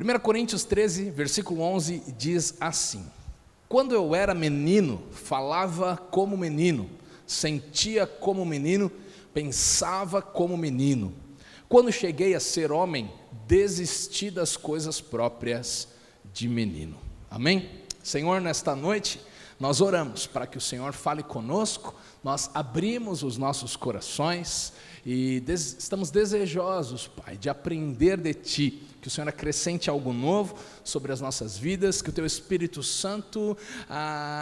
1 Coríntios 13, versículo 11 diz assim: quando eu era menino, falava como menino, sentia como menino, pensava como menino. Quando cheguei a ser homem, desisti das coisas próprias de menino. Amém? Senhor, nesta noite, nós oramos para que o Senhor fale conosco, nós abrimos os nossos corações e estamos desejosos, Pai, de aprender de Ti, que o Senhor acrescente algo novo sobre as nossas vidas, que o Teu Espírito Santo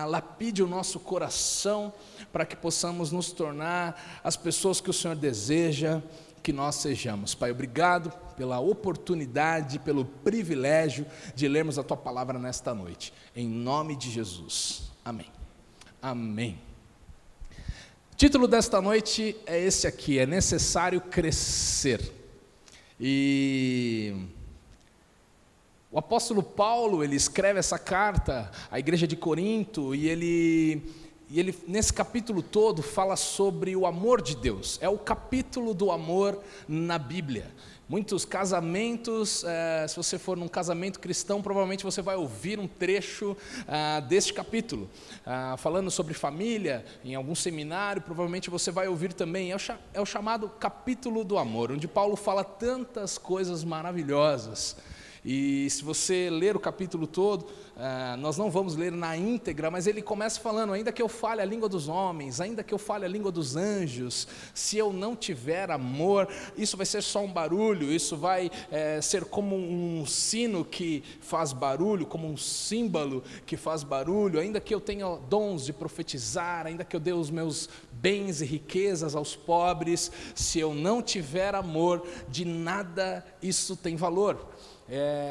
lapide o nosso coração, para que possamos nos tornar as pessoas que o Senhor deseja que nós sejamos. Pai, obrigado pela oportunidade, pelo privilégio de lermos a Tua Palavra nesta noite, em nome de Jesus, amém. Amém. O título desta noite é esse aqui: é necessário crescer. E o apóstolo Paulo, ele escreve essa carta à igreja de Corinto, e ele nesse capítulo todo fala sobre o amor de Deus. É o capítulo do amor na Bíblia. Muitos casamentos, se você for num casamento cristão, provavelmente você vai ouvir um trecho deste capítulo, falando sobre família. Em algum seminário, provavelmente você vai ouvir também. É o chamado capítulo do amor, onde Paulo fala tantas coisas maravilhosas. E se você ler o capítulo todo, nós não vamos ler na íntegra, mas ele começa falando: ainda que eu fale a língua dos homens, ainda que eu fale a língua dos anjos, se eu não tiver amor, isso vai ser só um barulho, isso vai ser como um sino que faz barulho, como um símbolo que faz barulho. Ainda que eu tenha dons de profetizar, ainda que eu dê os meus bens e riquezas aos pobres, se eu não tiver amor, de nada isso tem valor.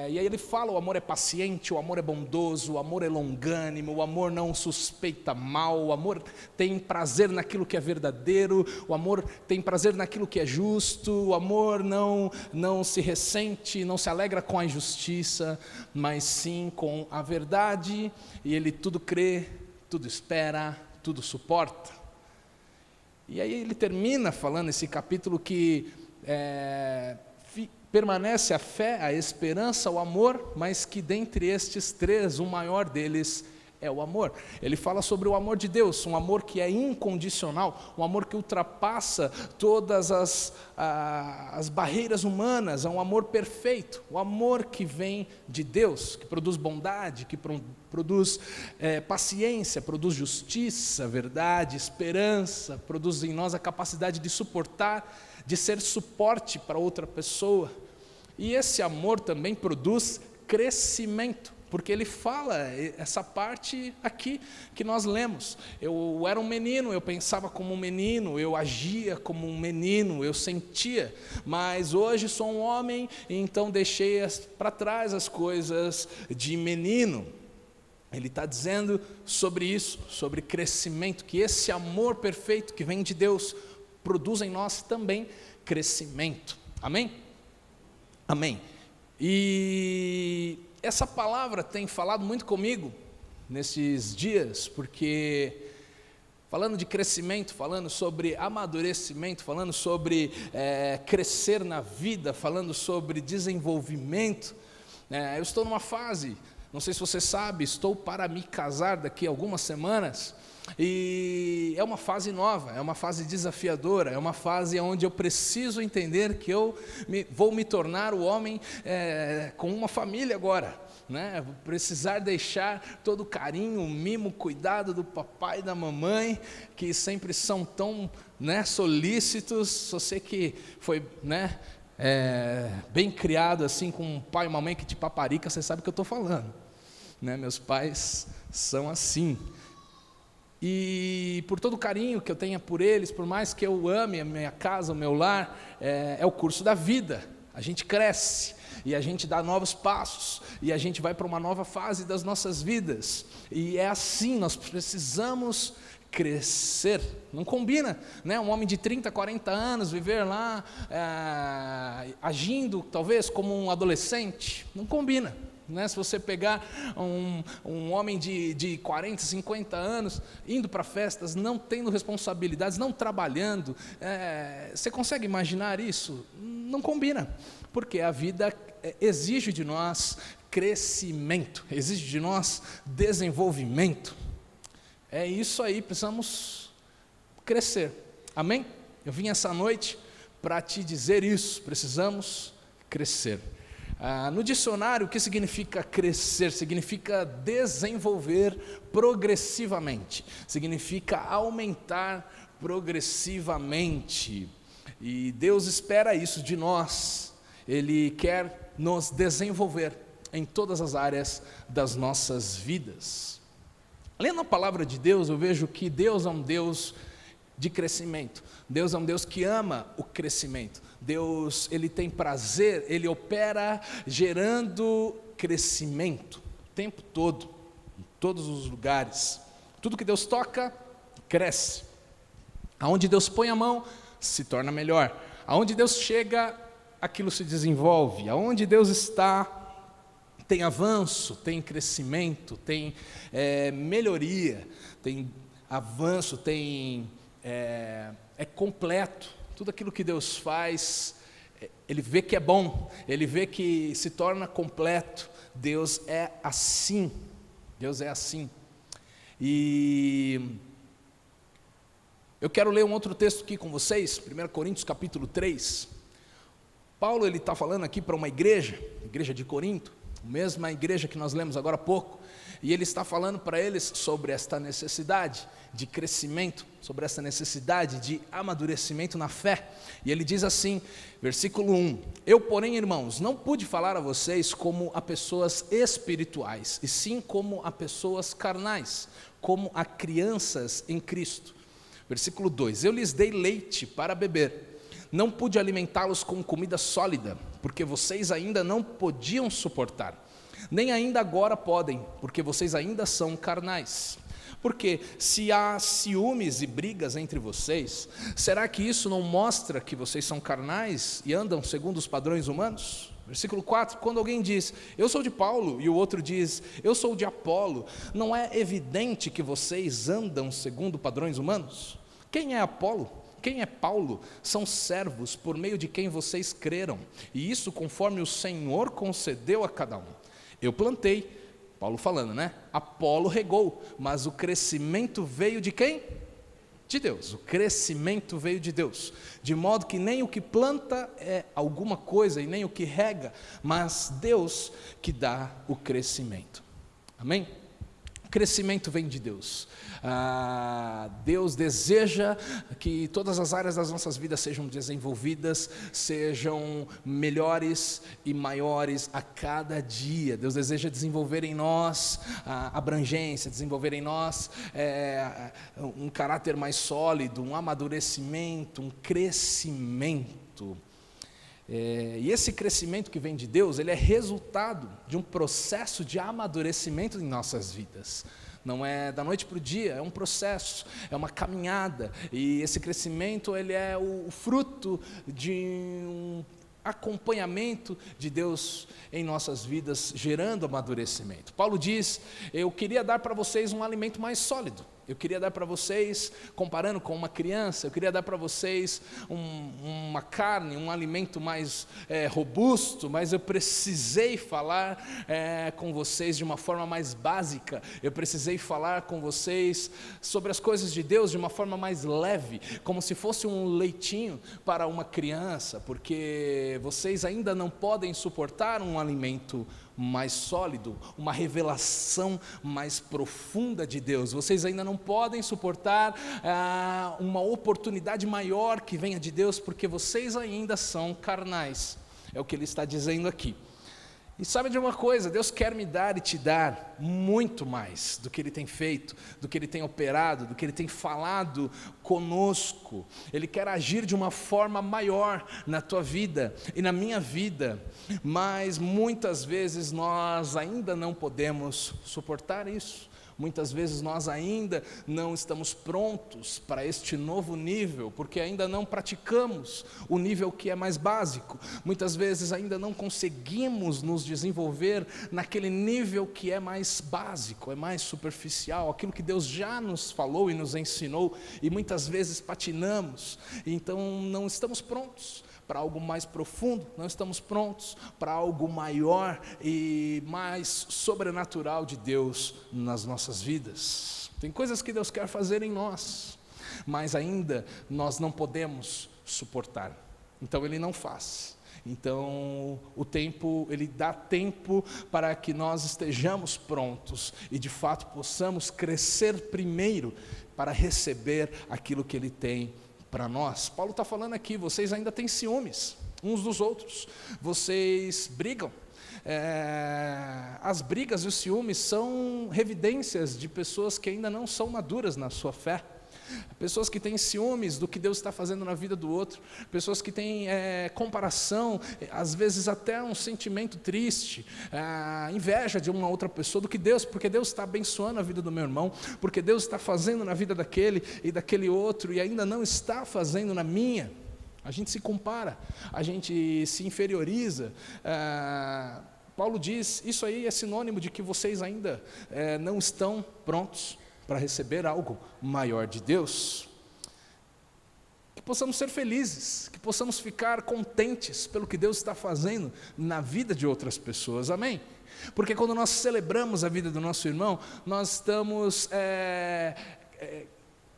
E aí ele fala: o amor é paciente, o amor é bondoso, o amor é longânimo, o amor não suspeita mal, o amor tem prazer naquilo que é verdadeiro, o amor tem prazer naquilo que é justo, o amor não se ressente, não se alegra com a injustiça, mas sim com a verdade, e ele tudo crê, tudo espera, tudo suporta. E aí ele termina falando esse capítulo que permanece a fé, a esperança, o amor, mas que dentre estes três, o maior deles é o amor. Ele fala sobre o amor de Deus, um amor que é incondicional, um amor que ultrapassa todas as barreiras humanas, é um amor perfeito, o amor que vem de Deus, que produz bondade, que produz paciência, produz justiça, verdade, esperança, produz em nós a capacidade de suportar, de ser suporte para outra pessoa. E esse amor também produz crescimento, porque ele fala essa parte aqui que nós lemos: eu era um menino, eu pensava como um menino, eu agia como um menino, eu sentia, mas hoje sou um homem, então deixei para trás as coisas de menino. Ele está dizendo sobre isso, sobre crescimento, que esse amor perfeito que vem de Deus produz em nós também crescimento. Amém? Amém. E essa palavra tem falado muito comigo nesses dias, porque falando de crescimento, falando sobre amadurecimento, falando sobre crescer na vida, falando sobre desenvolvimento, eu estou numa fase, não sei se você sabe, estou para me casar daqui a algumas semanas. E é uma fase nova, é uma fase desafiadora, é uma fase onde eu preciso entender que eu vou me tornar o homem com uma família agora, né? Vou precisar deixar todo o carinho, o mimo, o cuidado do papai e da mamãe, que sempre são tão solícitos. Só sei que foi bem criado assim, com um pai e uma mãe que te paparica, você sabe o que eu estou falando, né? Meus pais são assim. E por todo o carinho que eu tenha por eles, por mais que eu ame a minha casa, o meu lar, é o curso da vida. A gente cresce e a gente dá novos passos e a gente vai para uma nova fase das nossas vidas. E é assim, nós precisamos crescer. Não combina, né? Um homem de 30, 40 anos viver lá agindo talvez como um adolescente. Não combina. Se você pegar um homem de 40, 50 anos, indo para festas, não tendo responsabilidades, não trabalhando, você consegue imaginar isso? Não combina. Porque a vida exige de nós crescimento, exige de nós desenvolvimento. É isso aí, precisamos crescer. Amém? Eu vim essa noite para te dizer isso, precisamos crescer. No dicionário, o que significa crescer? Significa desenvolver progressivamente, significa aumentar progressivamente. E Deus espera isso de nós, Ele quer nos desenvolver em todas as áreas das nossas vidas. Lendo a palavra de Deus, eu vejo que Deus é um Deus de crescimento. Deus é um Deus que ama o crescimento. Deus, Ele tem prazer, Ele opera gerando crescimento o tempo todo, em todos os lugares. Tudo que Deus toca, cresce. Aonde Deus põe a mão, se torna melhor. Aonde Deus chega, aquilo se desenvolve. Aonde Deus está, tem avanço, tem crescimento, tem melhoria, tem avanço, tem... é completo. Tudo aquilo que Deus faz, Ele vê que é bom, Ele vê que se torna completo. Deus é assim, Deus é assim. E eu quero ler um outro texto aqui com vocês, 1 Coríntios capítulo 3. Paulo, ele está falando aqui para uma igreja de Corinto, a mesma igreja que nós lemos agora há pouco, e ele está falando para eles sobre esta necessidade de crescimento, sobre essa necessidade de amadurecimento na fé. E ele diz assim, versículo 1: Eu, porém, irmãos, não pude falar a vocês como a pessoas espirituais, e sim como a pessoas carnais, como a crianças em Cristo. Versículo 2: Eu lhes dei leite para beber, não pude alimentá-los com comida sólida, porque vocês ainda não podiam suportar, nem ainda agora podem, porque vocês ainda são carnais. Porque se há ciúmes e brigas entre vocês, será que isso não mostra que vocês são carnais e andam segundo os padrões humanos? Versículo 4, quando alguém diz, eu sou de Paulo, e o outro diz, eu sou de Apolo, não é evidente que vocês andam segundo padrões humanos? Quem é Apolo? Quem é Paulo? São servos por meio de quem vocês creram, e isso conforme o Senhor concedeu a cada um. Eu plantei, Paulo falando, né? Apolo regou, mas o crescimento veio de quem? De Deus. O crescimento veio de Deus, de modo que nem o que planta é alguma coisa e nem o que rega, mas Deus que dá o crescimento. Amém? O crescimento vem de Deus. Deus deseja que todas as áreas das nossas vidas sejam desenvolvidas, sejam melhores e maiores a cada dia. Deus deseja desenvolver em nós abrangência, desenvolver em nós um caráter mais sólido, um amadurecimento, um crescimento. E esse crescimento que vem de Deus, ele é resultado de um processo de amadurecimento em nossas vidas. Não é da noite para o dia, é um processo, é uma caminhada. E esse crescimento, ele é o fruto de um acompanhamento de Deus em nossas vidas, gerando amadurecimento. Paulo diz, eu queria dar para vocês um alimento mais sólido. Eu queria dar para vocês, comparando com uma criança, eu queria dar para vocês uma carne, um alimento mais robusto, mas eu precisei falar com vocês de uma forma mais básica, eu precisei falar com vocês sobre as coisas de Deus de uma forma mais leve, como se fosse um leitinho para uma criança, porque vocês ainda não podem suportar um alimento mais sólido, uma revelação mais profunda de Deus. Vocês ainda não podem suportar uma oportunidade maior que venha de Deus, porque vocês ainda são carnais. É o que ele está dizendo aqui. E sabe de uma coisa, Deus quer me dar e te dar muito mais do que Ele tem feito, do que Ele tem operado, do que Ele tem falado conosco. Ele quer agir de uma forma maior na tua vida e na minha vida, mas muitas vezes nós ainda não podemos suportar isso. Muitas vezes nós ainda não estamos prontos para este novo nível, porque ainda não praticamos o nível que é mais básico. Muitas vezes ainda não conseguimos nos desenvolver naquele nível que é mais básico, é mais superficial, aquilo que Deus já nos falou e nos ensinou, e muitas vezes patinamos, então não estamos prontos para algo mais profundo, não estamos prontos para algo maior e mais sobrenatural de Deus nas nossas vidas. Tem coisas que Deus quer fazer em nós, mas ainda nós não podemos suportar, então Ele não faz. Então, o tempo, Ele dá tempo para que nós estejamos prontos e de fato possamos crescer primeiro para receber aquilo que Ele tem para nós. Paulo está falando aqui, vocês ainda têm ciúmes uns dos outros, vocês brigam. As brigas e os ciúmes são evidências de pessoas que ainda não são maduras na sua fé. Pessoas que têm ciúmes do que Deus está fazendo na vida do outro, pessoas que têm comparação, às vezes até um sentimento triste, inveja de uma outra pessoa do que Deus, porque Deus está abençoando a vida do meu irmão, porque Deus está fazendo na vida daquele e daquele outro e ainda não está fazendo na minha. A gente se compara, a gente se inferioriza. Paulo diz, isso aí é sinônimo de que vocês ainda não estão prontos para receber algo maior de Deus. Que possamos ser felizes, que possamos ficar contentes pelo que Deus está fazendo na vida de outras pessoas, amém? Porque quando nós celebramos a vida do nosso irmão, nós estamos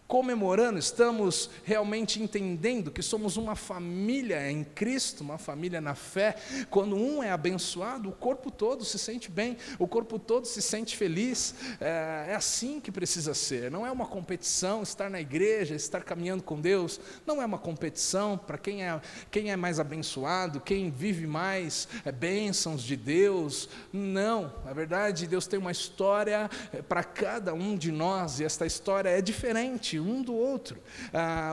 comemorando, estamos realmente entendendo que somos uma família em Cristo, uma família na fé. Quando um é abençoado, o corpo todo se sente bem, o corpo todo se sente feliz. É assim que precisa ser, não é uma competição. Estar na igreja, estar caminhando com Deus, não é uma competição para quem é mais abençoado, quem vive mais bênçãos de Deus. Não, na verdade Deus tem uma história para cada um de nós, e esta história é diferente um do outro.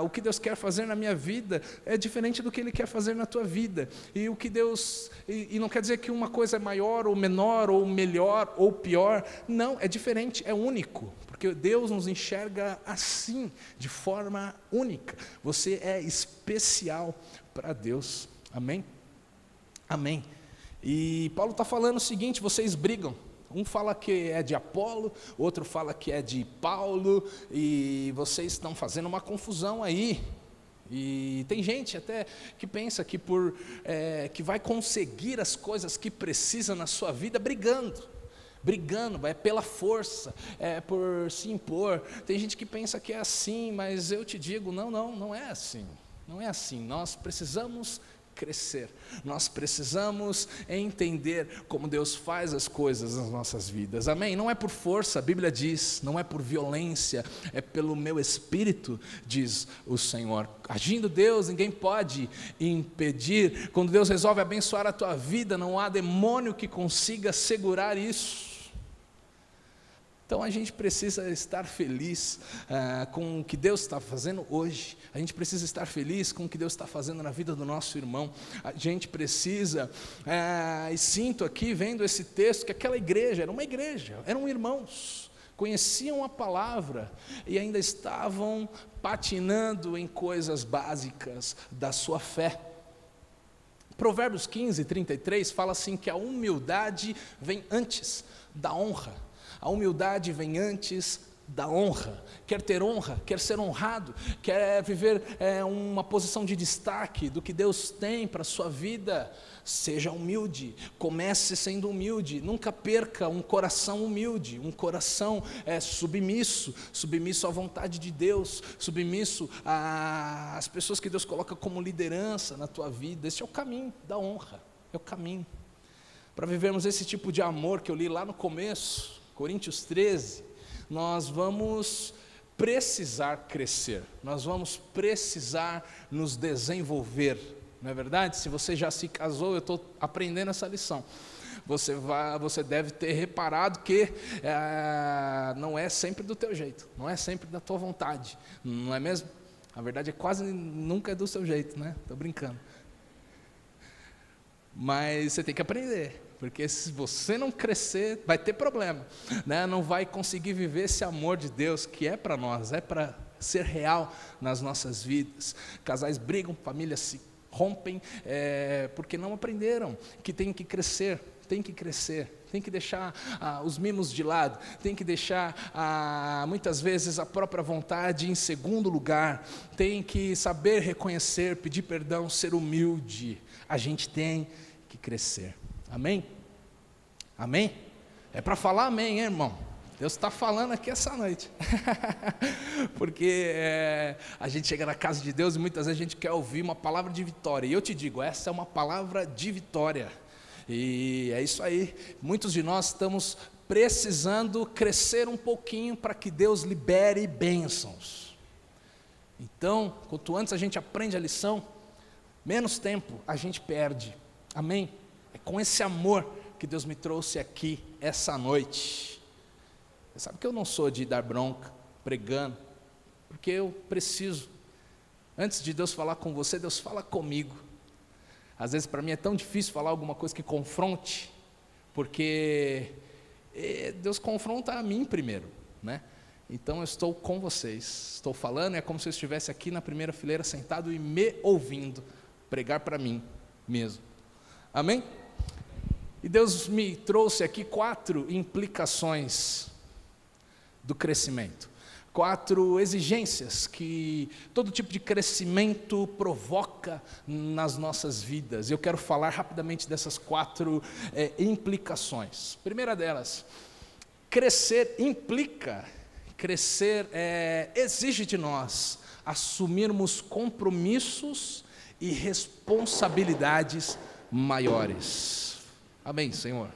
O que Deus quer fazer na minha vida é diferente do que Ele quer fazer na tua vida, e o que Deus, e não quer dizer que uma coisa é maior ou menor, ou melhor ou pior, não, é diferente, é único, porque Deus nos enxerga assim, de forma única. Você é especial para Deus, amém? Amém. E Paulo está falando o seguinte, vocês brigam. Um fala que é de Apolo, outro fala que é de Paulo, e vocês estão fazendo uma confusão aí. E tem gente até que pensa que que vai conseguir as coisas que precisa na sua vida brigando, é pela força, é por se impor. Tem gente que pensa que é assim, mas eu te digo, não é assim. Não é assim. Nós precisamos crescer, nós precisamos entender como Deus faz as coisas nas nossas vidas, amém? Não é por força, a Bíblia diz, não é por violência, é pelo meu espírito, diz o Senhor. Agindo Deus, ninguém pode impedir. Quando Deus resolve abençoar a tua vida, não há demônio que consiga segurar isso. Então a gente precisa estar feliz com o que Deus está fazendo hoje. A gente precisa estar feliz com o que Deus está fazendo na vida do nosso irmão. A gente precisa, e sinto aqui vendo esse texto, que aquela igreja era uma igreja, eram irmãos, conheciam a palavra e ainda estavam patinando em coisas básicas da sua fé. Provérbios 15:33 fala assim que a humildade vem antes da honra. A humildade vem antes da honra. Quer ter honra, quer ser honrado, quer viver uma posição de destaque do que Deus tem para a sua vida, seja humilde, comece sendo humilde, nunca perca um coração humilde, um coração submisso à vontade de Deus, submisso às pessoas que Deus coloca como liderança na tua vida. Esse é o caminho da honra, é o caminho. Para vivermos esse tipo de amor que eu li lá no começo, Coríntios 13, nós vamos precisar crescer, nós vamos precisar nos desenvolver, não é verdade? Se você já se casou, eu estou aprendendo essa lição, você deve ter reparado que não é sempre do teu jeito, não é sempre da tua vontade, não é mesmo? A verdade é quase nunca é do seu jeito, né? Estou brincando. Mas você tem que aprender, porque se você não crescer, vai ter problema, né? Não vai conseguir viver esse amor de Deus que é para nós, é para ser real nas nossas vidas. Casais brigam, famílias se rompem, porque não aprenderam que tem que crescer, tem que crescer, tem que deixar os mimos de lado, tem que deixar muitas vezes a própria vontade em segundo lugar, tem que saber reconhecer, pedir perdão, ser humilde. A gente tem que crescer. Amém? Amém? É para falar amém, hein, irmão? Deus está falando aqui essa noite. Porque a gente chega na casa de Deus e muitas vezes a gente quer ouvir uma palavra de vitória. E eu te digo, essa é uma palavra de vitória. E é isso aí. Muitos de nós estamos precisando crescer um pouquinho para que Deus libere bênçãos. Então, quanto antes a gente aprende a lição, menos tempo a gente perde. Amém? É com esse amor que Deus me trouxe aqui essa noite. Você sabe que eu não sou de dar bronca, pregando, porque eu preciso. Antes de Deus falar com você, Deus fala comigo. Às vezes para mim é tão difícil falar alguma coisa que confronte, porque Deus confronta a mim primeiro, né? Então eu estou com vocês, estou falando, é como se eu estivesse aqui na primeira fileira sentado e me ouvindo pregar para mim mesmo. Amém? E Deus me trouxe aqui 4 implicações do crescimento, 4 exigências que todo tipo de crescimento provoca nas nossas vidas. Eu quero falar rapidamente dessas 4 implicações. Primeira delas, crescer exige de nós assumirmos compromissos e responsabilidades maiores. Amém, Senhor?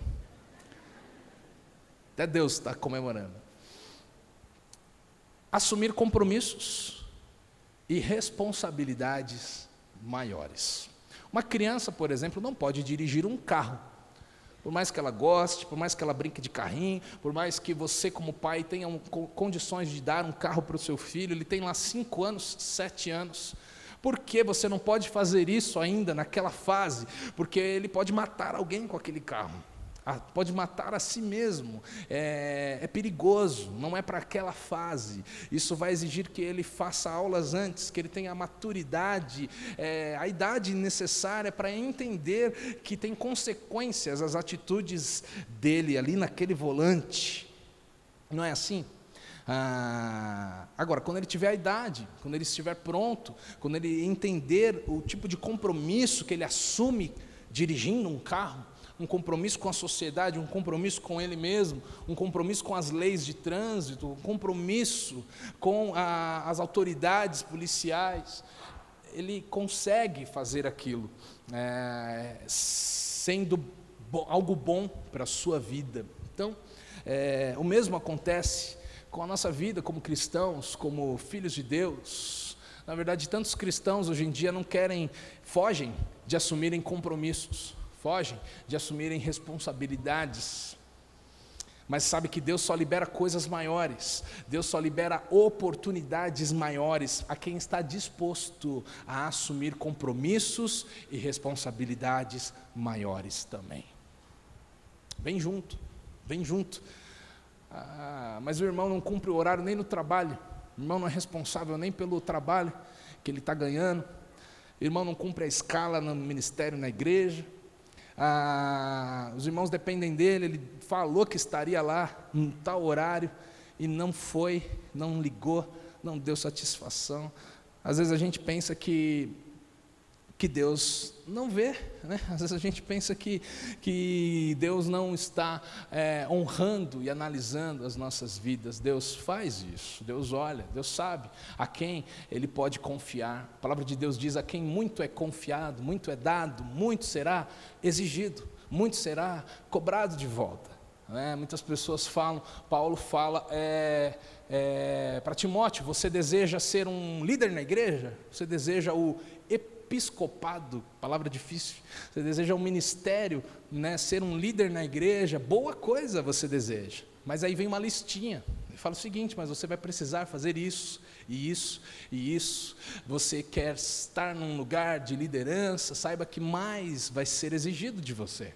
Até Deus está comemorando. Assumir compromissos e responsabilidades maiores. Uma criança, por exemplo, não pode dirigir um carro. Por mais que ela goste, por mais que ela brinque de carrinho, por mais que você como pai tenha condições de dar um carro para o seu filho, ele tem lá 5 anos, 7 anos. Por que você não pode fazer isso ainda naquela fase? Porque ele pode matar alguém com aquele carro. Pode matar a si mesmo, é perigoso, não é para aquela fase. Isso vai exigir que ele faça aulas antes, que ele tenha a maturidade, a idade necessária para entender que tem consequências as atitudes dele ali naquele volante. Não é assim? Agora, quando ele tiver a idade, quando ele estiver pronto, quando ele entender o tipo de compromisso que ele assume dirigindo um carro, um compromisso com a sociedade, um compromisso com ele mesmo, um compromisso com as leis de trânsito, um compromisso com as autoridades policiais, ele consegue fazer aquilo, sendo algo bom para a sua vida. Então, o mesmo acontece com a nossa vida como cristãos, como filhos de Deus. Na verdade, tantos cristãos hoje em dia fogem de assumirem compromissos, fogem de assumirem responsabilidades, mas sabe que Deus só libera coisas maiores, Deus só libera oportunidades maiores a quem está disposto a assumir compromissos e responsabilidades maiores também. Vem junto, vem junto. Mas o irmão não cumpre o horário nem no trabalho, o irmão não é responsável nem pelo trabalho que ele está ganhando, o irmão não cumpre a escala no ministério, na igreja. Os irmãos dependem dele, ele falou que estaria lá em tal horário e não foi, não ligou, não deu satisfação. Às vezes a gente pensa que Deus não vê, né? Às vezes a gente pensa que Deus não está honrando e analisando as nossas vidas. Deus faz isso, Deus olha, Deus sabe a quem Ele pode confiar. A palavra de Deus diz: a quem muito é confiado, muito é dado, muito será exigido, muito será cobrado de volta. Muitas pessoas falam, Paulo fala para Timóteo: você deseja ser um líder na igreja? Você deseja o episcopado, palavra difícil, você deseja um ministério, ser um líder na igreja, boa coisa você deseja, mas aí vem uma listinha, ele fala o seguinte: mas você vai precisar fazer isso, e isso, e isso, você quer estar num lugar de liderança, saiba que mais vai ser exigido de você,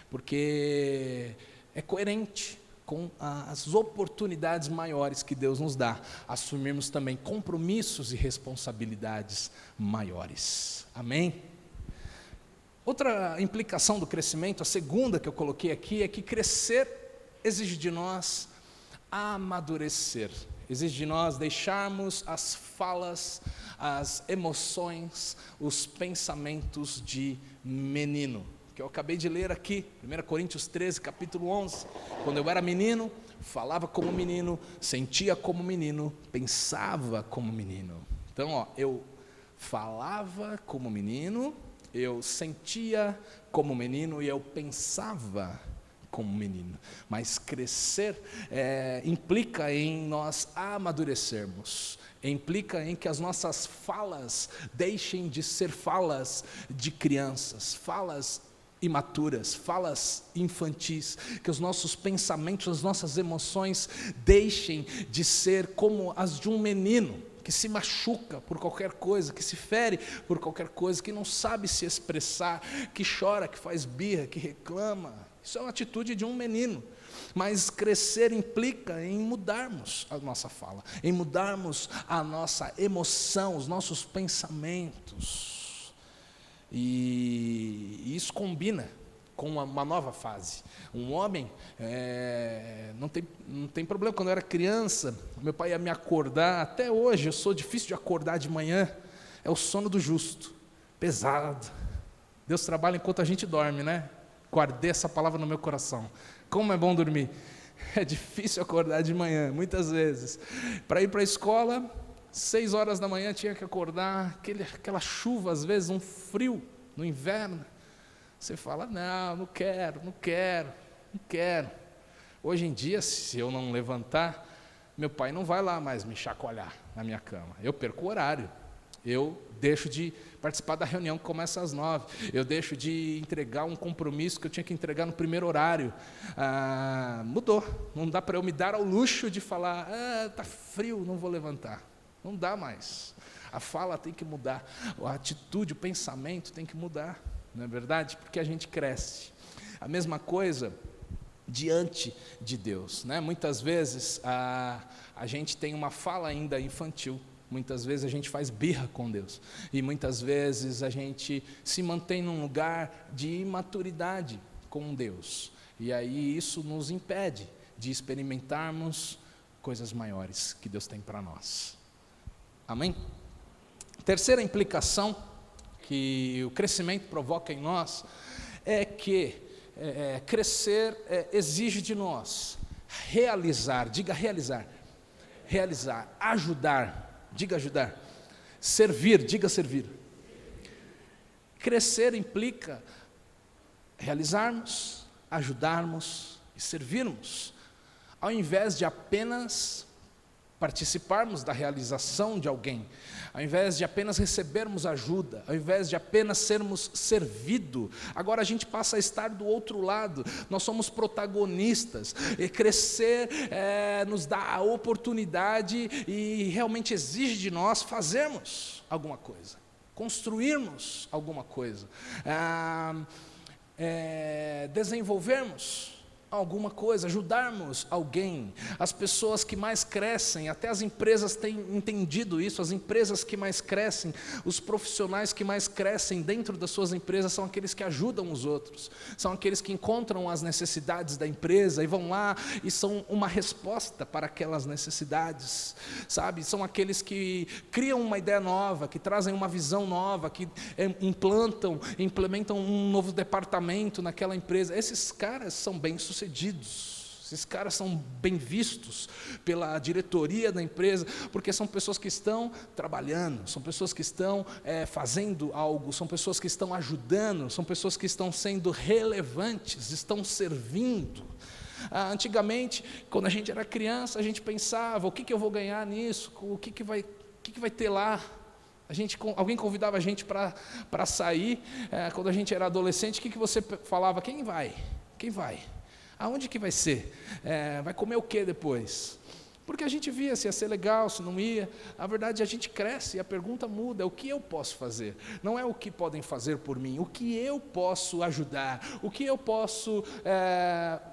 porque é coerente com as oportunidades maiores que Deus nos dá, assumirmos também compromissos e responsabilidades maiores. Amém? Outra implicação do crescimento, a segunda que eu coloquei aqui, é que crescer exige de nós amadurecer. Exige de nós deixarmos as falas, as emoções, os pensamentos de menino. Que eu acabei de ler aqui, 1 Coríntios 13, capítulo 11. Quando eu era menino, falava como menino, sentia como menino, pensava como menino. Então, eu falava como menino, eu sentia como menino e eu pensava como menino. Mas crescer implica em nós amadurecermos, implica em que as nossas falas deixem de ser falas de crianças, falas imaturas, falas infantis, que os nossos pensamentos, as nossas emoções deixem de ser como as de um menino, que se machuca por qualquer coisa, que se fere por qualquer coisa, que não sabe se expressar, que chora, que faz birra, que reclama. Isso é uma atitude de um menino. Mas crescer implica em mudarmos a nossa fala, em mudarmos a nossa emoção, os nossos pensamentos. E isso combina com uma nova fase. Um homem, não tem problema. Quando eu era criança, meu pai ia me acordar. Até hoje eu sou difícil de acordar de manhã. É o sono do justo, pesado. Deus trabalha enquanto a gente dorme, né? Guardei essa palavra no meu coração. Como é bom dormir. É difícil acordar de manhã, muitas vezes. Para ir para a escola, 6 horas da manhã tinha que acordar, aquela chuva, às vezes um frio no inverno. Você fala, não quero. Hoje em dia, se eu não levantar, meu pai não vai lá mais me chacoalhar na minha cama. Eu perco o horário. Eu deixo de participar da reunião que começa às 9. Eu deixo de entregar um compromisso que eu tinha que entregar no primeiro horário. Mudou. Não dá para eu me dar ao luxo de falar, está frio, não vou levantar. Não dá mais. A fala tem que mudar. A atitude, o pensamento tem que mudar. Não é verdade? Porque a gente cresce. A mesma coisa diante de Deus, né? Muitas vezes a gente tem uma fala ainda infantil. Muitas vezes a gente faz birra com Deus. E muitas vezes a gente se mantém num lugar de imaturidade com Deus. E aí isso nos impede de experimentarmos coisas maiores que Deus tem para nós. Amém? Terceira implicação que o crescimento provoca em nós é que crescer exige de nós realizar, diga realizar, ajudar, diga ajudar, servir, diga servir. Crescer implica realizarmos, ajudarmos e servirmos, ao invés de apenas participarmos da realização de alguém, ao invés de apenas recebermos ajuda, ao invés de apenas sermos servido, agora a gente passa a estar do outro lado, nós somos protagonistas, e crescer nos dá a oportunidade e realmente exige de nós fazermos alguma coisa, construirmos alguma coisa, desenvolvermos alguma coisa, ajudarmos alguém. As pessoas que mais crescem, até as empresas têm entendido isso, as empresas que mais crescem, os profissionais que mais crescem dentro das suas empresas são aqueles que ajudam os outros, são aqueles que encontram as necessidades da empresa e vão lá e são uma resposta para aquelas necessidades, sabe? São aqueles que criam uma ideia nova, que trazem uma visão nova, que implementam um novo departamento naquela empresa. Esses caras são bem-sucedidos, esses caras são bem vistos pela diretoria da empresa, porque são pessoas que estão trabalhando, são pessoas que estão fazendo algo, são pessoas que estão ajudando, são pessoas que estão sendo relevantes, estão servindo. Antigamente, quando a gente era criança, a gente pensava, o que eu vou ganhar nisso, o que vai ter lá? Alguém convidava a gente para sair, quando a gente era adolescente, o que você falava? Quem vai? Aonde que vai ser? Vai comer o que depois? Porque a gente via se ia ser legal, se não ia. Na verdade, a gente cresce e a pergunta muda, o que eu posso fazer? Não é o que podem fazer por mim, o que eu posso ajudar, o que eu posso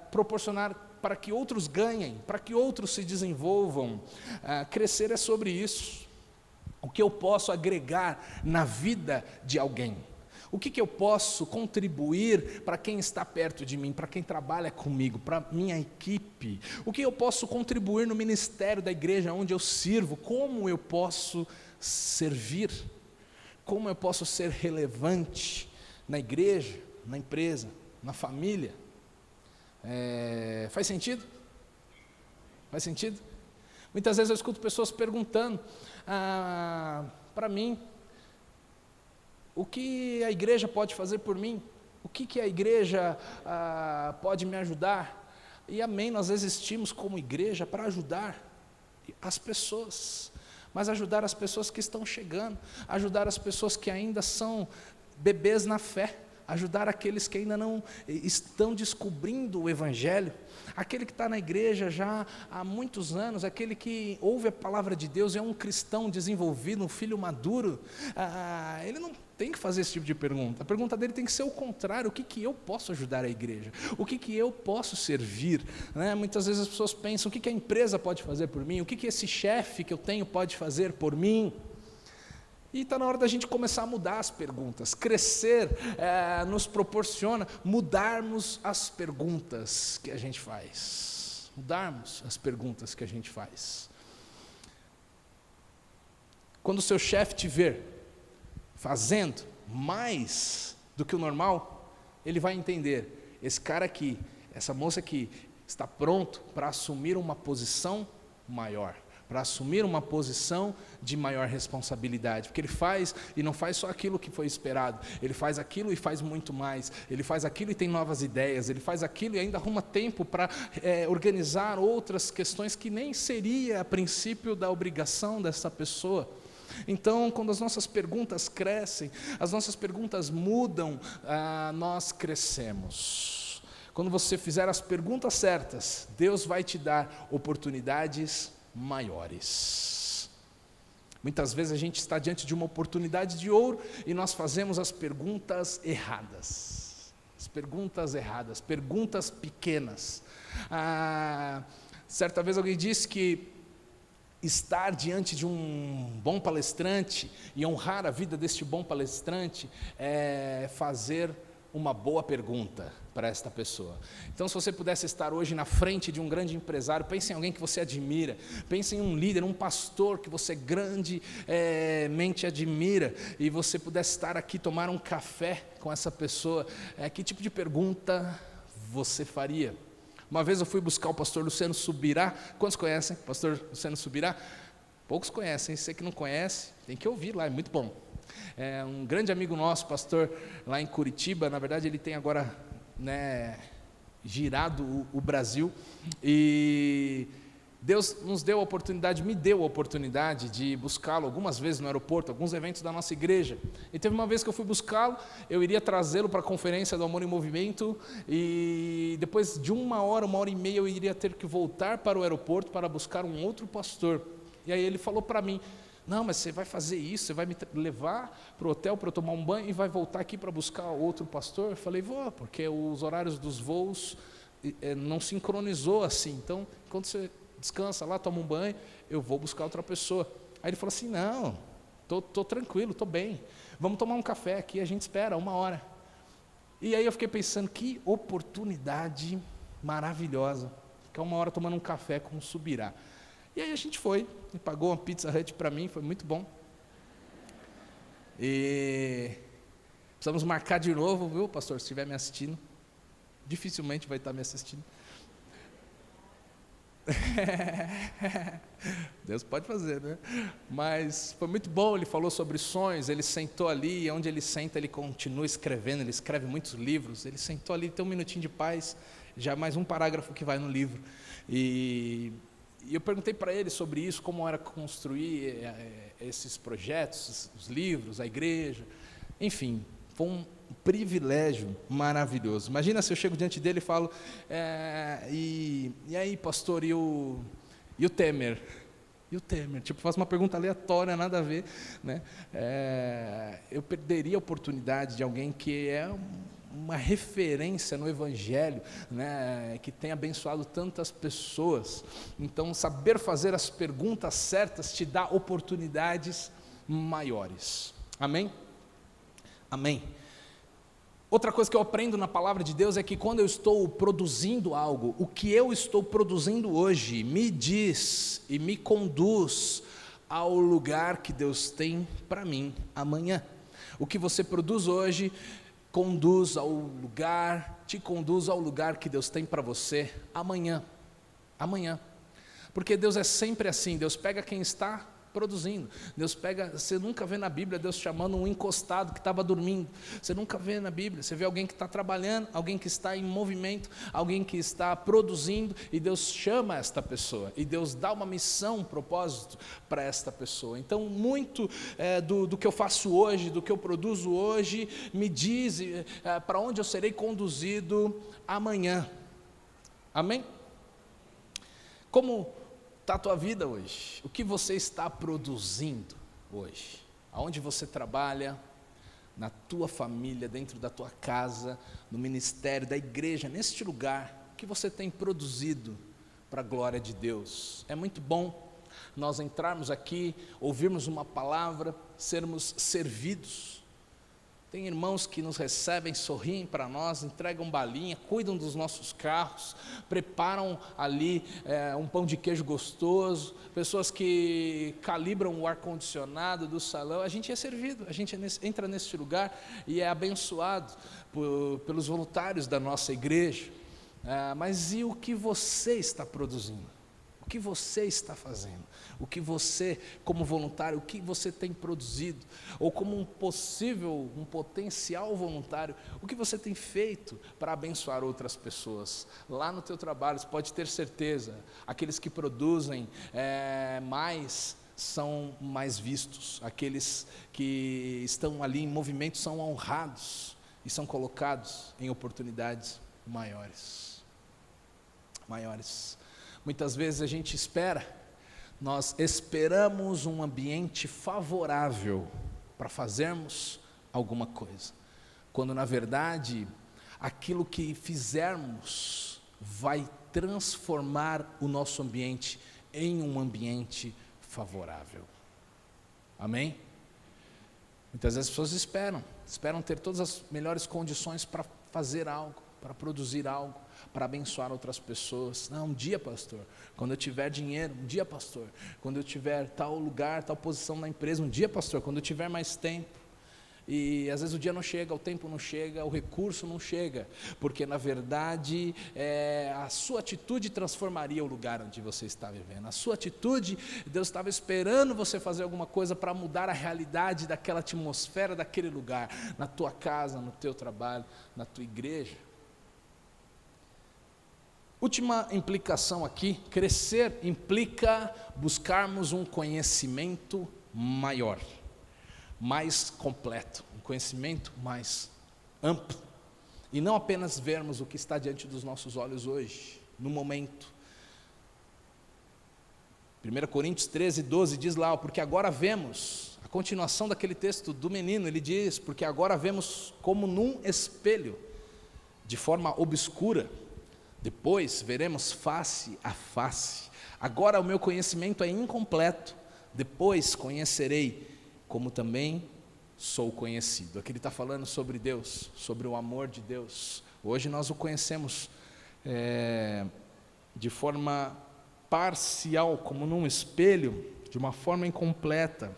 proporcionar para que outros ganhem, para que outros se desenvolvam. Crescer é sobre isso. O que eu posso agregar na vida de alguém. O que eu posso contribuir para quem está perto de mim, para quem trabalha comigo, para minha equipe? O que eu posso contribuir no ministério da igreja onde eu sirvo? Como eu posso servir? Como eu posso ser relevante na igreja, na empresa, na família? Faz sentido? Faz sentido? Muitas vezes eu escuto pessoas perguntando para mim, o que a igreja pode fazer por mim? O que a igreja pode me ajudar? E amém, nós existimos como igreja para ajudar as pessoas, mas ajudar as pessoas que estão chegando, ajudar as pessoas que ainda são bebês na fé, ajudar aqueles que ainda não estão descobrindo o Evangelho, aquele que está na igreja já há muitos anos, aquele que ouve a palavra de Deus, é um cristão desenvolvido, um filho maduro, ele não tem que fazer esse tipo de pergunta. A pergunta dele tem que ser o contrário: o que eu posso ajudar a igreja? O que eu posso servir? Muitas vezes as pessoas pensam: o que a empresa pode fazer por mim? O que esse chefe que eu tenho pode fazer por mim? E está na hora da gente começar a mudar as perguntas. Crescer nos proporciona mudarmos as perguntas que a gente faz. Mudarmos as perguntas que a gente faz. Quando o seu chefe te ver fazendo mais do que o normal, ele vai entender: esse cara aqui, essa moça aqui, está pronto para assumir uma posição maior, para assumir uma posição de maior responsabilidade, porque ele faz, e não faz só aquilo que foi esperado, ele faz aquilo e faz muito mais, ele faz aquilo e tem novas ideias, ele faz aquilo e ainda arruma tempo para organizar outras questões que nem seria a princípio da obrigação dessa pessoa. Então, quando as nossas perguntas crescem, as nossas perguntas mudam, nós crescemos. Quando você fizer as perguntas certas, Deus vai te dar oportunidades maiores. Muitas vezes a gente está diante de uma oportunidade de ouro e nós fazemos as perguntas erradas. As perguntas erradas, perguntas pequenas. Certa vez alguém disse que estar diante de um bom palestrante e honrar a vida deste bom palestrante é fazer uma boa pergunta para esta pessoa. Então, se você pudesse estar hoje na frente de um grande empresário, pense em alguém que você admira, pense em um líder, um pastor que você grandemente admira, e você pudesse estar aqui, tomar um café com essa pessoa, que tipo de pergunta você faria? Uma vez eu fui buscar o pastor Luciano Subirá. Quantos conhecem o pastor Luciano Subirá? Poucos conhecem. Você que não conhece, tem que ouvir lá, é muito bom. É um grande amigo nosso, pastor lá em Curitiba. Na verdade, ele tem agora girado o Brasil, e Deus nos deu a oportunidade, me deu a oportunidade de buscá-lo algumas vezes no aeroporto, alguns eventos da nossa igreja. E teve uma vez que eu fui buscá-lo, eu iria trazê-lo para a conferência do Amor em Movimento, e depois de uma hora e meia, eu iria ter que voltar para o aeroporto para buscar um outro pastor. E aí ele falou para mim: não, mas você vai fazer isso, você vai me levar para o hotel para eu tomar um banho e vai voltar aqui para buscar outro pastor? Eu falei: vou, porque os horários dos voos não sincronizou assim, então quando você descansa lá, toma um banho, eu vou buscar outra pessoa. Aí ele falou assim: não, tô tranquilo, tô bem, vamos tomar um café aqui, a gente espera 1 hora. E aí eu fiquei pensando: que oportunidade maravilhosa, ficar 1 hora tomando um café com o Subirá. E aí a gente foi, e pagou uma Pizza Hut para mim, foi muito bom. E precisamos marcar de novo, viu, pastor, se estiver me assistindo. Dificilmente vai estar me assistindo. Deus pode fazer, né? Mas foi muito bom. Ele falou sobre sonhos, ele sentou ali, e onde ele senta ele continua escrevendo, ele escreve muitos livros. Ele sentou ali, tem um minutinho de paz, já mais um parágrafo que vai no livro. E eu perguntei para ele sobre isso, como era construir esses projetos, os livros, a igreja, enfim, foi um privilégio maravilhoso. Imagina se eu chego diante dele e falo: e aí, pastor, e o Temer? E o Temer? Tipo, faço uma pergunta aleatória, nada a ver, né? Eu perderia a oportunidade de alguém que é uma referência no Evangelho, né, que tem abençoado tantas pessoas. Então, saber fazer as perguntas certas te dá oportunidades maiores. Amém? Amém. Outra coisa que eu aprendo na palavra de Deus é que quando eu estou produzindo algo, o que eu estou produzindo hoje me diz e me conduz ao lugar que Deus tem para mim amanhã. O que você produz hoje te conduz ao lugar que Deus tem para você amanhã. Amanhã. Porque Deus é sempre assim, Deus pega quem está produzindo. Você nunca vê na Bíblia Deus chamando um encostado que estava dormindo. Você nunca vê na Bíblia, você vê alguém que está trabalhando, alguém que está em movimento, alguém que está produzindo, e Deus chama esta pessoa, e Deus dá uma missão, um propósito para esta pessoa. Então muito do que eu faço hoje, do que eu produzo hoje, me diz para onde eu serei conduzido amanhã. Amém? Como está a tua vida hoje? O que você está produzindo hoje? Aonde você trabalha, na tua família, dentro da tua casa, no ministério, da igreja, neste lugar, o que você tem produzido para a glória de Deus? É muito bom nós entrarmos aqui, ouvirmos uma palavra, sermos servidos. Tem irmãos que nos recebem, sorriem para nós, entregam balinha, cuidam dos nossos carros, preparam ali um pão de queijo gostoso, pessoas que calibram o ar-condicionado do salão. A gente é servido, a gente entra nesse lugar e é abençoado pelos voluntários da nossa igreja. Mas e o que você está produzindo? O que você está fazendo? O que você, como voluntário, o que você tem produzido? Ou como um potencial voluntário, o que você tem feito para abençoar outras pessoas? Lá no teu trabalho, você pode ter certeza, aqueles que produzem mais são mais vistos, aqueles que estão ali em movimento são honrados e são colocados em oportunidades maiores. Muitas vezes nós esperamos um ambiente favorável para fazermos alguma coisa, quando na verdade aquilo que fizermos vai transformar o nosso ambiente em um ambiente favorável. Amém? Muitas vezes as pessoas esperam ter todas as melhores condições para fazer algo, para produzir algo, para abençoar outras pessoas. Não, um dia, pastor, quando eu tiver dinheiro, um dia, pastor, quando eu tiver tal lugar, tal posição na empresa, um dia, pastor, quando eu tiver mais tempo. E às vezes o dia não chega, o tempo não chega, o recurso não chega, porque na verdade a sua atitude transformaria o lugar onde você está vivendo. A sua atitude, Deus estava esperando você fazer alguma coisa para mudar a realidade daquela atmosfera, daquele lugar, na tua casa, no teu trabalho, na tua igreja. Última implicação aqui: crescer implica buscarmos um conhecimento maior, mais completo, um conhecimento mais amplo, e não apenas vermos o que está diante dos nossos olhos hoje, no momento. 1 Coríntios 13:12 diz lá, porque agora vemos, a continuação daquele texto do menino, ele diz, porque agora vemos como num espelho, de forma obscura, depois veremos face a face. Agora o meu conhecimento é incompleto, depois conhecerei como também sou conhecido. Aqui ele está falando sobre Deus, sobre o amor de Deus. Hoje nós o conhecemos de forma parcial, como num espelho, de uma forma incompleta,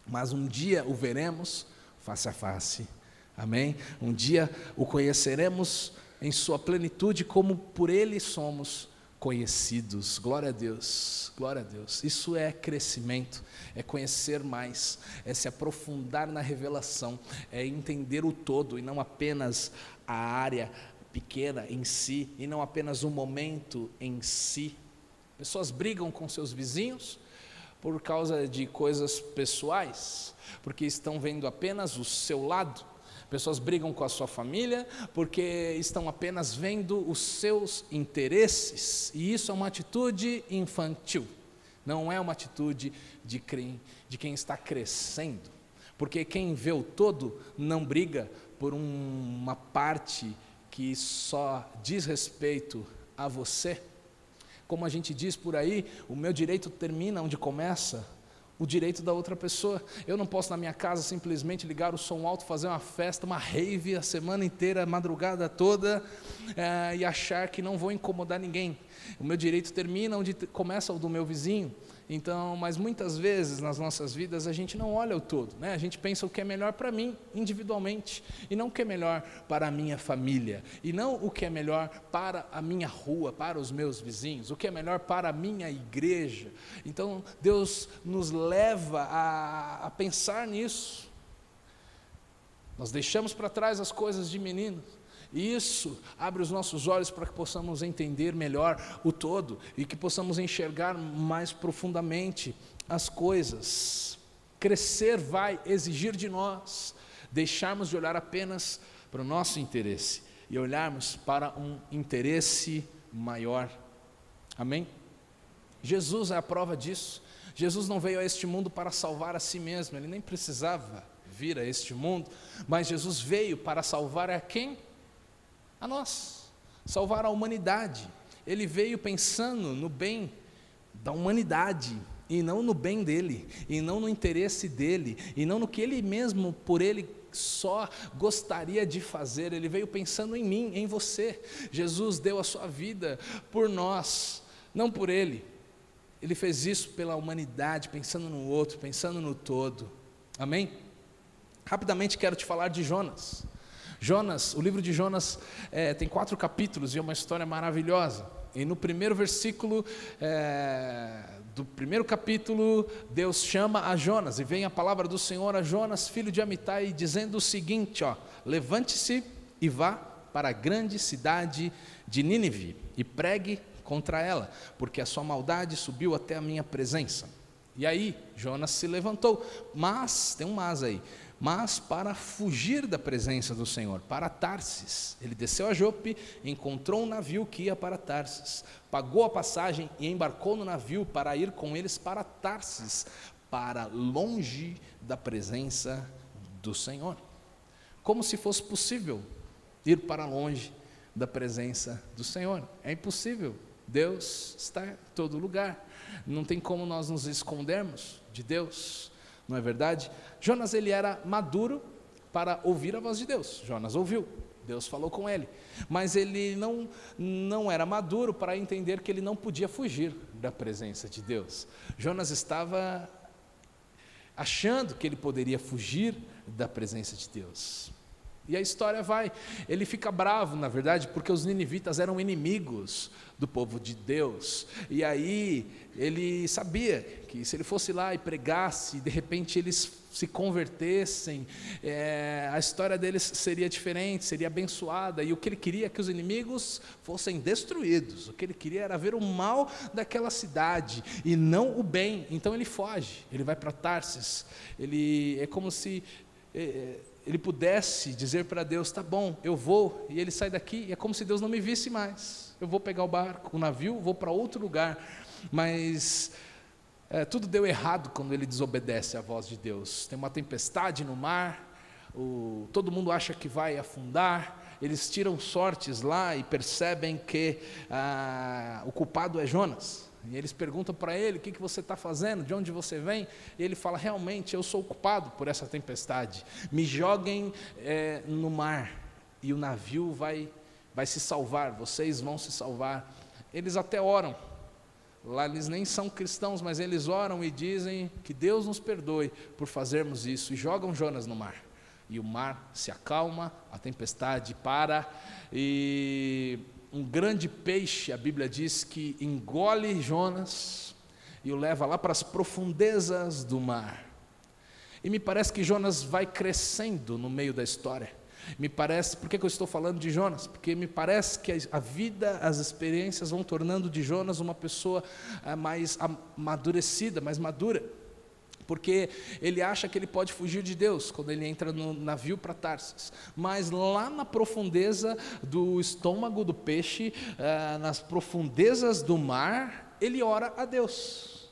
mas um dia o veremos face a face. Amém? Um dia o conheceremos em sua plenitude, como por ele somos conhecidos. Glória a Deus, glória a Deus. Isso é crescimento, é conhecer mais, é se aprofundar na revelação, é entender o todo e não apenas a área pequena em si, e não apenas o momento em si. Pessoas brigam com seus vizinhos por causa de coisas pessoais, porque estão vendo apenas o seu lado. Pessoas brigam com a sua família porque estão apenas vendo os seus interesses, e isso é uma atitude infantil, não é uma atitude de quem está crescendo, porque quem vê o todo não briga por uma parte que só diz respeito a você. Como a gente diz por aí, o meu direito termina onde começa o direito da outra pessoa. Eu não posso na minha casa simplesmente ligar o som alto, fazer uma festa, uma rave a semana inteira, a madrugada toda, e achar que não vou incomodar ninguém. O meu direito termina onde começa o do meu vizinho. Então, mas muitas vezes nas nossas vidas a gente não olha o todo, né? A gente pensa o que é melhor para mim individualmente, e não o que é melhor para a minha família, e não o que é melhor para a minha rua, para os meus vizinhos, o que é melhor para a minha igreja. Então Deus nos leva a pensar nisso. Nós deixamos para trás as coisas de menino. E isso abre os nossos olhos para que possamos entender melhor o todo e que possamos enxergar mais profundamente as coisas. Crescer vai exigir de nós deixarmos de olhar apenas para o nosso interesse e olharmos para um interesse maior. Amém? Jesus é a prova disso. Jesus não veio a este mundo para salvar a si mesmo, ele nem precisava vir a este mundo, mas Jesus veio para salvar a quem? A nós, salvar a humanidade. Ele veio pensando no bem da humanidade, e não no bem dele, e não no interesse dele, e não no que ele mesmo, por ele só gostaria de fazer. Ele veio pensando em mim, em você. Jesus deu a sua vida por nós, não por ele. Ele fez isso pela humanidade, pensando no outro, pensando no todo. Amém? Rapidamente quero te falar de Jonas. Jonas, o livro de Jonas tem 4 capítulos e é uma história maravilhosa. E no primeiro versículo do primeiro capítulo, Deus chama a Jonas, e vem a palavra do Senhor a Jonas, filho de Amitai, dizendo o seguinte: levante-se e vá para a grande cidade de Nínive, e pregue contra ela, porque a sua maldade subiu até a minha presença. E aí, Jonas se levantou, mas, tem um mas aí, mas para fugir da presença do Senhor, para Tarsis. Ele desceu a Jope, encontrou um navio que ia para Tarsis, pagou a passagem e embarcou no navio para ir com eles para Tarsis, para longe da presença do Senhor. Como se fosse possível ir para longe da presença do Senhor? É impossível. Deus está em todo lugar. Não tem como nós nos escondermos de Deus. Não é verdade? Jonas, ele era maduro para ouvir a voz de Deus. Jonas ouviu, Deus falou com ele, mas ele não era maduro para entender que ele não podia fugir da presença de Deus. Jonas estava achando que ele poderia fugir da presença de Deus. E a história vai, ele fica bravo, na verdade, porque os ninivitas eram inimigos do povo de Deus, e aí ele sabia que se ele fosse lá e pregasse, e de repente eles se convertessem, a história deles seria diferente, seria abençoada, e o que ele queria é que os inimigos fossem destruídos, o que ele queria era ver o mal daquela cidade, e não o bem. Então ele foge, ele vai para Tarsis, é como se ele pudesse dizer para Deus: tá bom, eu vou, e ele sai daqui, e é como se Deus não me visse mais. Eu vou pegar o barco, o navio, vou para outro lugar. Mas tudo deu errado quando ele desobedece à voz de Deus. Tem uma tempestade no mar, todo mundo acha que vai afundar, eles tiram sortes lá e percebem que o culpado é Jonas. E eles perguntam para ele: o que você está fazendo? De onde você vem? E ele fala: realmente eu sou o culpado por essa tempestade. Me joguem no mar e o navio vai se salvar, vocês vão se salvar. Eles até oram. Lá eles nem são cristãos, mas eles oram e dizem que Deus nos perdoe por fazermos isso, e jogam Jonas no mar. E o mar se acalma, a tempestade para, e um grande peixe, a Bíblia diz, que engole Jonas e o leva lá para as profundezas do mar. E me parece que Jonas vai crescendo no meio da história. Me parece, por que eu estou falando de Jonas? Porque me parece que a vida, as experiências vão tornando de Jonas uma pessoa mais amadurecida, mais madura. Porque ele acha que ele pode fugir de Deus quando ele entra no navio para Tarsis, mas lá na profundeza do estômago do peixe, nas profundezas do mar, ele ora a Deus.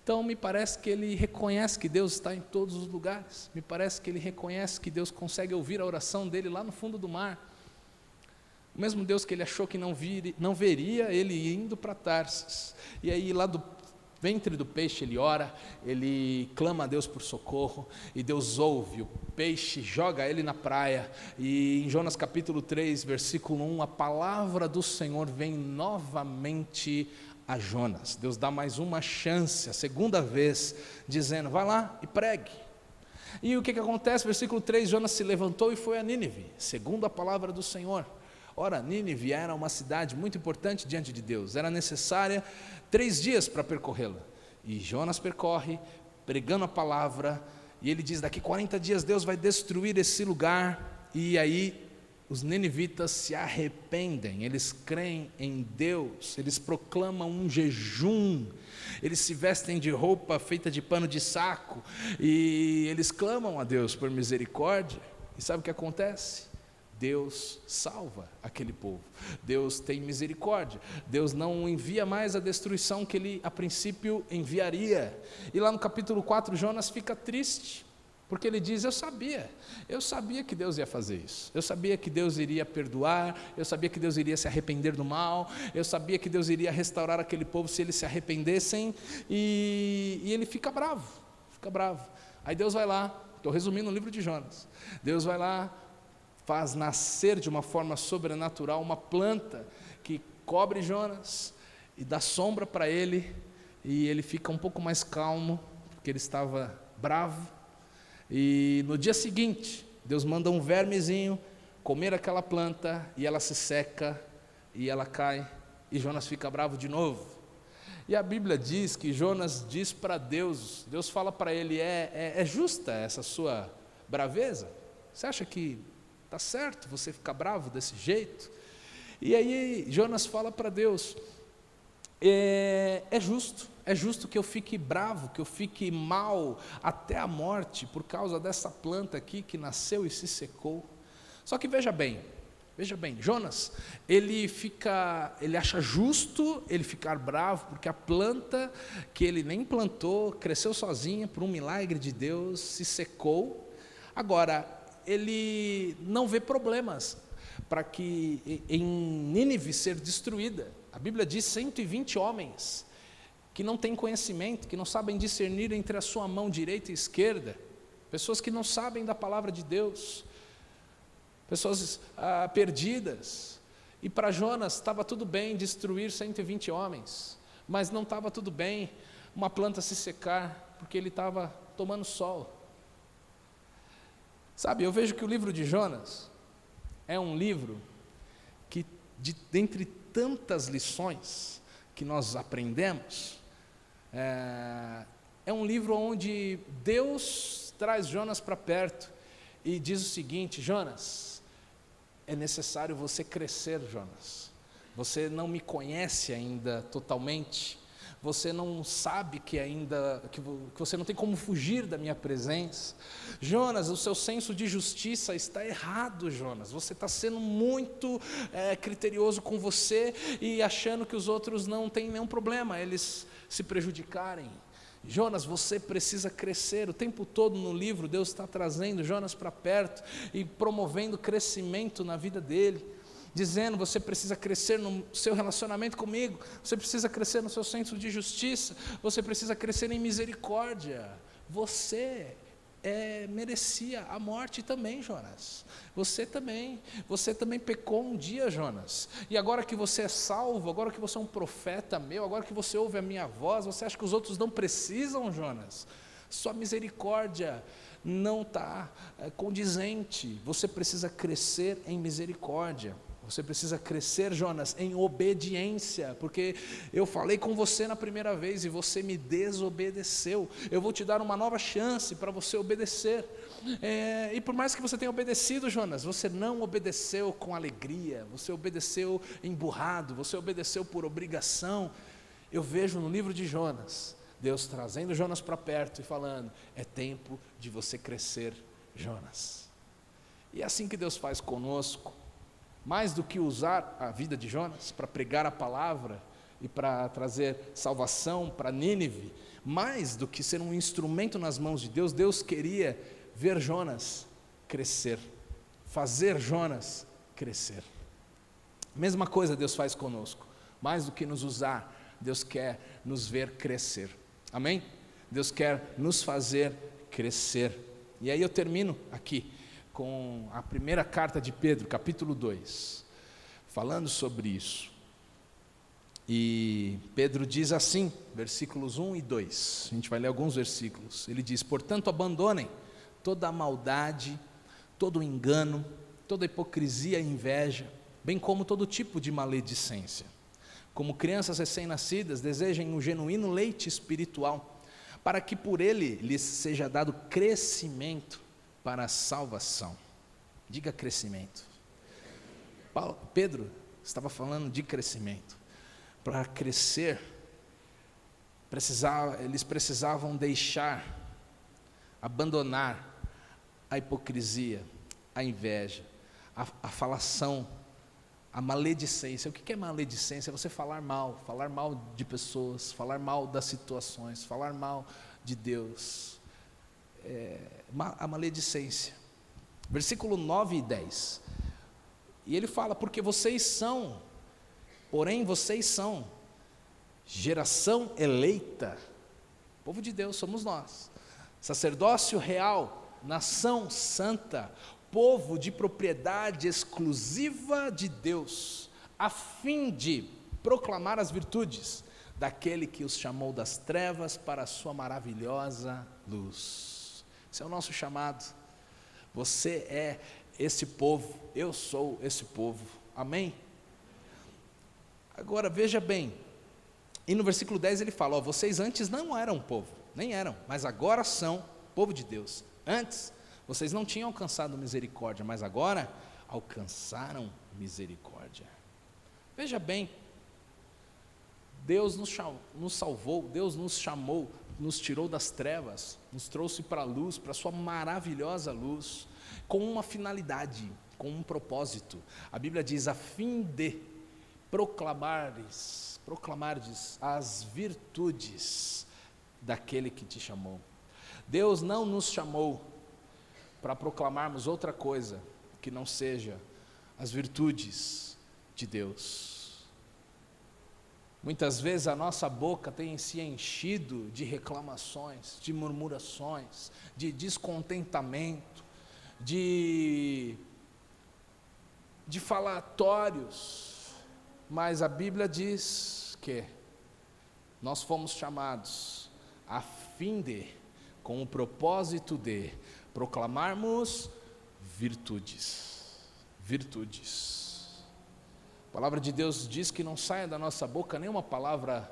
Então me parece que ele reconhece que Deus está em todos os lugares, me parece que ele reconhece que Deus consegue ouvir a oração dele lá no fundo do mar. O mesmo Deus que ele achou que não veria, ele indo para Tarsis, e aí lá do ventre do peixe ele ora, ele clama a Deus por socorro, e Deus ouve, o peixe joga ele na praia, e em Jonas capítulo 3, versículo 1, a palavra do Senhor vem novamente a Jonas. Deus dá mais uma chance, a segunda vez, dizendo, vai lá e pregue. E o que acontece? Versículo 3, Jonas se levantou e foi a Nínive, segundo a palavra do Senhor. Ora, Nínive era uma cidade muito importante diante de Deus, era necessária 3 dias para percorrê-la, e Jonas percorre, pregando a palavra, e ele diz, daqui 40 dias Deus vai destruir esse lugar, e aí os ninivitas se arrependem, eles creem em Deus, eles proclamam um jejum, eles se vestem de roupa feita de pano de saco, e eles clamam a Deus por misericórdia, e sabe o que acontece? Deus salva aquele povo, Deus tem misericórdia, Deus não envia mais a destruição que ele a princípio enviaria. E lá no capítulo 4 Jonas fica triste, porque ele diz, eu sabia que Deus ia fazer isso, eu sabia que Deus iria perdoar, eu sabia que Deus iria se arrepender do mal, eu sabia que Deus iria restaurar aquele povo se eles se arrependessem, e ele fica bravo. Aí Deus vai lá, estou resumindo o livro de Jonas, Deus vai lá, faz nascer de uma forma sobrenatural uma planta que cobre Jonas e dá sombra para ele, e ele fica um pouco mais calmo, porque ele estava bravo. E no dia seguinte, Deus manda um vermezinho comer aquela planta, e ela se seca, e ela cai, e Jonas fica bravo de novo. E a Bíblia diz que Jonas diz para Deus, Deus fala para ele, é justa essa sua braveza? Você acha que está certo você ficar bravo desse jeito? E aí Jonas fala para Deus, é justo que eu fique bravo, que eu fique mal até a morte, por causa dessa planta aqui que nasceu e se secou. Só que veja bem, Jonas, ele acha justo ele ficar bravo, porque a planta que ele nem plantou, cresceu sozinha, por um milagre de Deus, se secou. Agora, ele não vê problemas para que em Nínive ser destruída. A Bíblia diz 120 homens que não têm conhecimento, que não sabem discernir entre a sua mão direita e esquerda, pessoas que não sabem da palavra de Deus, pessoas perdidas. E para Jonas estava tudo bem destruir 120 homens, mas não estava tudo bem uma planta se secar, porque ele estava tomando sol. Sabe, eu vejo que o livro de Jonas é um livro que, dentre tantas lições que nós aprendemos, é um livro onde Deus traz Jonas para perto e diz o seguinte, Jonas, é necessário você crescer, Jonas. Você não me conhece ainda totalmente, você não sabe que você não tem como fugir da minha presença. Jonas, o seu senso de justiça está errado, Jonas. Você está sendo muito criterioso com você e achando que os outros não têm nenhum problema, eles se prejudicarem. Jonas, você precisa crescer. O tempo todo no livro, Deus está trazendo Jonas para perto e promovendo crescimento na vida dele, dizendo, você precisa crescer no seu relacionamento comigo, você precisa crescer no seu senso de justiça, você precisa crescer em misericórdia. Você merecia a morte também, Jonas. Você também pecou um dia, Jonas, e agora que você é salvo, agora que você é um profeta meu, agora que você ouve a minha voz, você acha que os outros não precisam, Jonas? Sua misericórdia não está condizente. Você precisa crescer em misericórdia. Você precisa crescer, Jonas, em obediência, porque eu falei com você na primeira vez e você me desobedeceu. Eu vou te dar uma nova chance para você obedecer. E por mais que você tenha obedecido, Jonas, você não obedeceu com alegria, você obedeceu emburrado, você obedeceu por obrigação. Eu vejo no livro de Jonas, Deus trazendo Jonas para perto e falando, é tempo de você crescer, Jonas. E é assim que Deus faz conosco. Mais do que usar a vida de Jonas para pregar a palavra e para trazer salvação para Nínive, mais do que ser um instrumento nas mãos de Deus, Deus queria ver Jonas crescer, fazer Jonas crescer. Mesma coisa Deus faz conosco, mais do que nos usar Deus quer nos ver crescer. Amém? Deus quer nos fazer crescer. E aí eu termino aqui com a primeira carta de Pedro, capítulo 2, falando sobre isso. E Pedro diz assim, versículos 1 e 2, a gente vai ler alguns versículos. Ele diz: portanto, abandonem toda a maldade, todo o engano, toda a hipocrisia e inveja, bem como todo tipo de maledicência. Como crianças recém-nascidas, desejem o genuíno leite espiritual, para que por ele lhes seja dado crescimento para a salvação. Diga crescimento. Pedro estava falando de crescimento. Para crescer, eles precisavam abandonar a hipocrisia, a inveja, a falação, a maledicência. O que é maledicência? É você falar mal de pessoas, falar mal das situações, falar mal de Deus. A maledicência. Versículo 9 e 10. E ele fala: porém vocês são geração eleita, povo de Deus somos nós, sacerdócio real, nação santa, povo de propriedade exclusiva de Deus, a fim de proclamar as virtudes daquele que os chamou das trevas para a sua maravilhosa luz. Esse é o nosso chamado. Você é esse povo, eu sou esse povo. Amém? Agora veja bem, e no versículo 10 ele fala: vocês antes não eram povo, nem eram, mas agora são povo de Deus. Antes vocês não tinham alcançado misericórdia, mas agora alcançaram misericórdia. Veja bem, Deus nos salvou, Deus nos chamou, nos tirou das trevas, nos trouxe para a luz, para a sua maravilhosa luz, com uma finalidade, com um propósito. A Bíblia diz: a fim de proclamardes as virtudes daquele que te chamou. Deus não nos chamou para proclamarmos outra coisa que não seja as virtudes de Deus. Muitas vezes a nossa boca tem se enchido de reclamações, de murmurações, de descontentamento, de falatórios. Mas a Bíblia diz que nós fomos chamados a fim de, com o propósito de proclamarmos virtudes. A palavra de Deus diz que não saia da nossa boca nenhuma palavra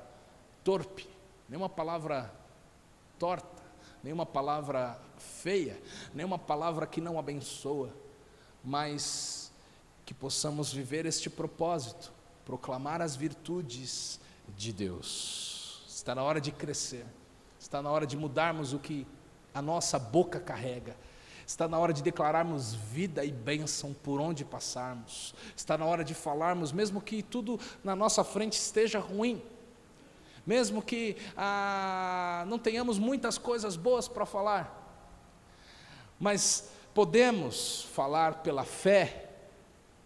torpe, nenhuma palavra torta, nenhuma palavra feia, nenhuma palavra que não abençoa, mas que possamos viver este propósito, proclamar as virtudes de Deus. Está na hora de crescer, está na hora de mudarmos o que a nossa boca carrega, está na hora de declararmos vida e bênção por onde passarmos, está na hora de falarmos, mesmo que tudo na nossa frente esteja ruim, mesmo que não tenhamos muitas coisas boas para falar, mas podemos falar pela fé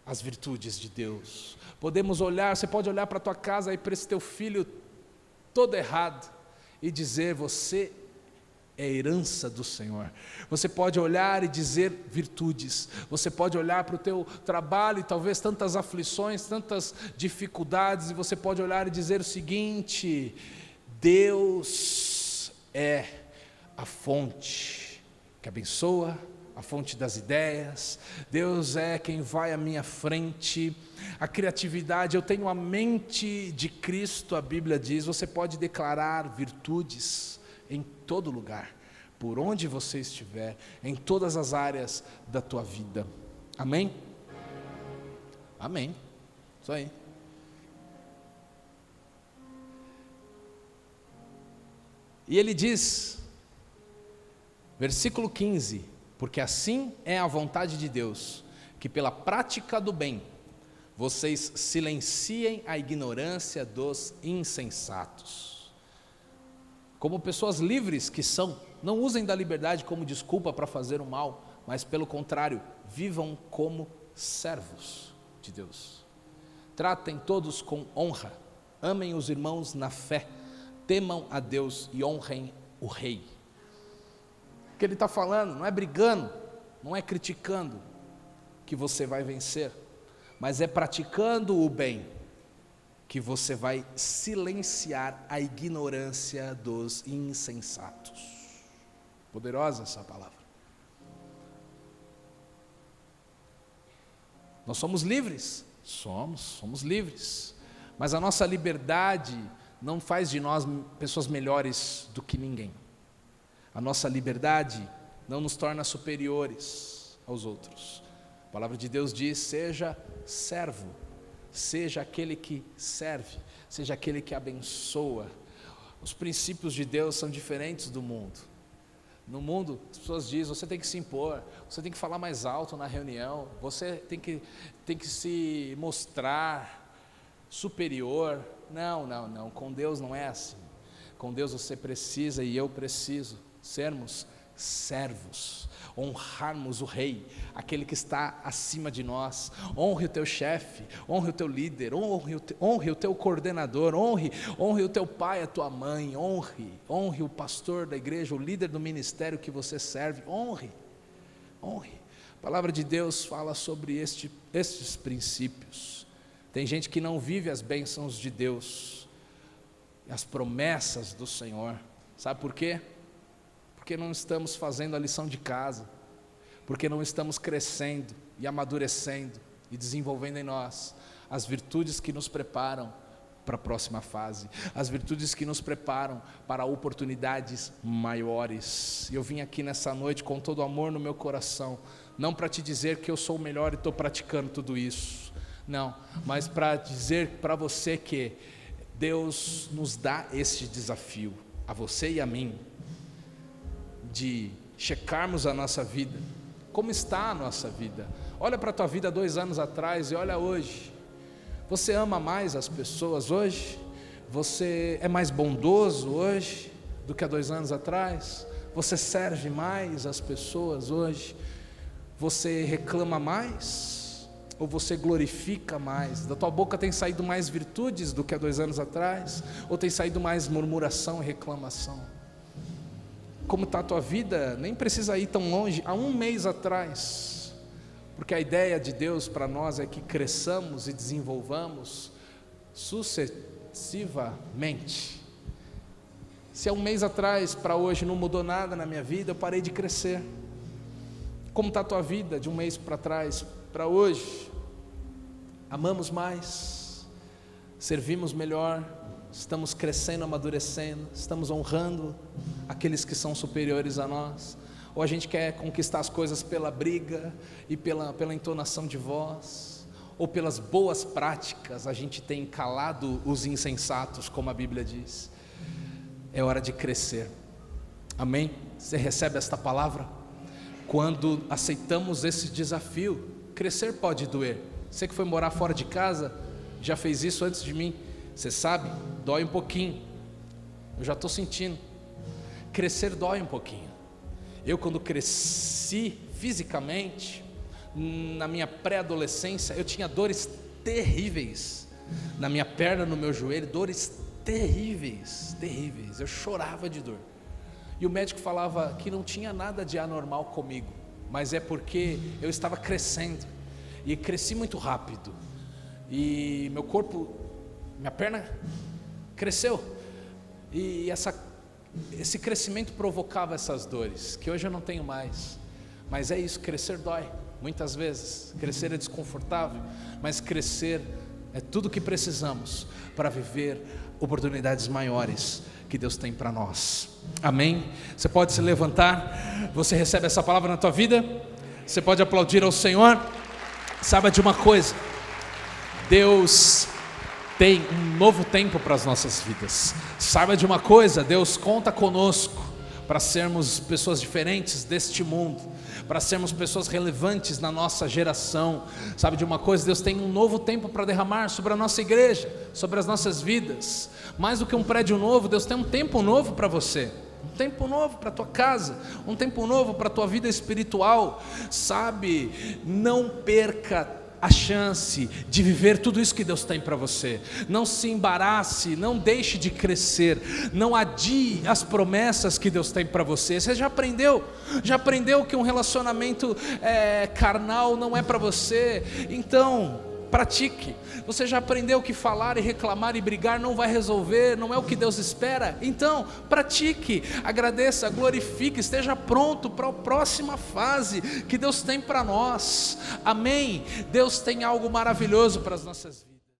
as virtudes de Deus. Podemos olhar, você pode olhar para a tua casa e para esse teu filho todo errado e dizer: você é herança do Senhor. Você pode olhar e dizer virtudes. Você pode olhar para o teu trabalho e talvez tantas aflições, tantas dificuldades, e você pode olhar e dizer o seguinte: Deus é a fonte que abençoa, a fonte das ideias. Deus é quem vai à minha frente. A criatividade, eu tenho a mente de Cristo, a Bíblia diz. Você pode declarar virtudes em todo lugar, por onde você estiver, em todas as áreas da tua vida. Amém? Amém. Isso aí. E ele diz, versículo 15: porque assim é a vontade de Deus, que pela prática do bem vocês silenciem a ignorância dos insensatos. Como pessoas livres que são, não usem da liberdade como desculpa para fazer o mal, mas pelo contrário, vivam como servos de Deus. Tratem todos com honra, amem os irmãos na fé, temam a Deus e honrem o rei. O que ele está falando não é brigando, não é criticando que você vai vencer, mas é praticando o bem que você vai silenciar a ignorância dos insensatos. Poderosa essa palavra. Nós somos livres? Somos livres. Mas a nossa liberdade não faz de nós pessoas melhores do que ninguém. A nossa liberdade não nos torna superiores aos outros. A palavra de Deus diz: seja servo, seja aquele que serve, seja aquele que abençoa. Os princípios de Deus são diferentes do mundo. No mundo, as pessoas dizem: você tem que se impor, você tem que falar mais alto na reunião, você tem que se mostrar superior. Não, com Deus não é assim. Com Deus você precisa e eu preciso sermos servos, honrarmos o rei, aquele que está acima de nós. Honre o teu chefe, honre o teu líder, honre o teu coordenador, honre o teu pai, a tua mãe, honre o pastor da igreja, o líder do ministério que você serve, honre. A palavra de Deus fala sobre estes princípios. Tem gente que não vive as bênçãos de Deus, as promessas do Senhor. Sabe por quê? Porque não estamos fazendo a lição de casa, porque não estamos crescendo e amadurecendo e desenvolvendo em nós as virtudes que nos preparam para a próxima fase, as virtudes que nos preparam para oportunidades maiores. E eu vim aqui nessa noite com todo o amor no meu coração, não para te dizer que eu sou o melhor e estou praticando tudo isso, não, mas para dizer para você que Deus nos dá este desafio, a você e a mim, de checarmos a nossa vida. Como está a nossa vida? Olha para a tua vida 2 anos atrás e olha hoje. Você ama mais as pessoas hoje? Você é mais bondoso hoje do que há 2 anos atrás? Você serve mais as pessoas hoje? Você reclama mais? Ou você glorifica mais? Da tua boca tem saído mais virtudes do que há 2 anos atrás? Ou tem saído mais murmuração e reclamação? Como está a tua vida? Nem precisa ir tão longe, há 1 mês atrás, porque a ideia de Deus para nós é que cresçamos e desenvolvamos sucessivamente. Se há 1 mês atrás para hoje não mudou nada na minha vida, eu parei de crescer. Como está a tua vida de 1 mês para trás para hoje? Amamos mais, servimos melhor, estamos crescendo, amadurecendo, estamos honrando aqueles que são superiores a nós, ou a gente quer conquistar as coisas pela briga e pela entonação de voz, ou pelas boas práticas, a gente tem calado os insensatos, como a Bíblia diz. É hora de crescer, amém? Você recebe esta palavra? Quando aceitamos esse desafio, crescer pode doer. Você que foi morar fora de casa, já fez isso antes de mim, você sabe, dói um pouquinho, eu já estou sentindo, crescer dói um pouquinho. Eu quando cresci fisicamente, na minha pré-adolescência, eu tinha dores terríveis, na minha perna, no meu joelho, dores terríveis, eu chorava de dor, e o médico falava que não tinha nada de anormal comigo, mas é porque eu estava crescendo, e cresci muito rápido, e meu corpo, minha perna cresceu, e esse crescimento provocava essas dores, que hoje eu não tenho mais. Mas é isso, crescer dói, muitas vezes, crescer é desconfortável, mas crescer é tudo o que precisamos para viver oportunidades maiores que Deus tem para nós, amém? Você pode se levantar, você recebe essa palavra na tua vida, você pode aplaudir ao Senhor. Saiba de uma coisa, Deus tem um novo tempo para as nossas vidas. Saiba de uma coisa, Deus conta conosco para sermos pessoas diferentes deste mundo, para sermos pessoas relevantes na nossa geração. Sabe de uma coisa, Deus tem um novo tempo para derramar sobre a nossa igreja, sobre as nossas vidas. Mais do que um prédio novo, Deus tem um tempo novo para você, um tempo novo para a tua casa, um tempo novo para a tua vida espiritual. Sabe, não perca a chance de viver tudo isso que Deus tem para você. Não se embarace, não deixe de crescer, não adie as promessas que Deus tem para você. Você já aprendeu que um relacionamento carnal não é para você, então pratique. Você já aprendeu que falar e reclamar e brigar não vai resolver, não é o que Deus espera? Então pratique, agradeça, glorifique, esteja pronto para a próxima fase que Deus tem para nós. Amém? Deus tem algo maravilhoso para as nossas vidas.